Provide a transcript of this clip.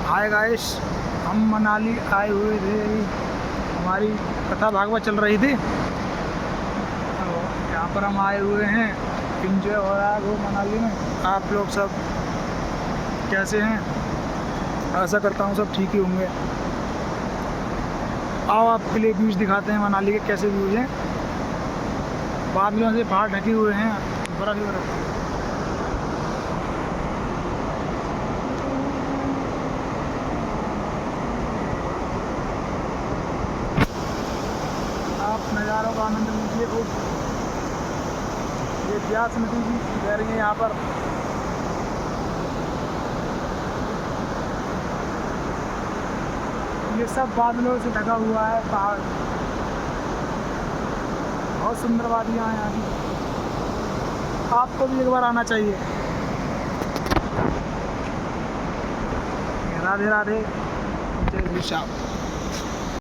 Hi guys, हम मनाली आए हुए थे। हमारी कथा भागवत चल रही थी, तो यहाँ पर हम आए हुए हैं। एंजॉय हो रहा है वो मनाली में। आप लोग सब कैसे हैं? आशा करता हूँ सब ठीक ही होंगे। आओ आपके लिए व्यूज़ दिखाते हैं मनाली के कैसे व्यूज़ हैं। बादलों से पहाड़ ढके हुए हैं, बर्फ ही बर्फ। आप नज़ारों का आनंद लीजिए। खूब ये ब्यास नदी भी बह रही है यहाँ पर। ये सब बादलों से ढका हुआ है पहाड़। बहुत सुंदर वादियाँ हैं यहाँ की। आपको भी एक बार आना चाहिए। राधे राधे, जय श्री श्याम।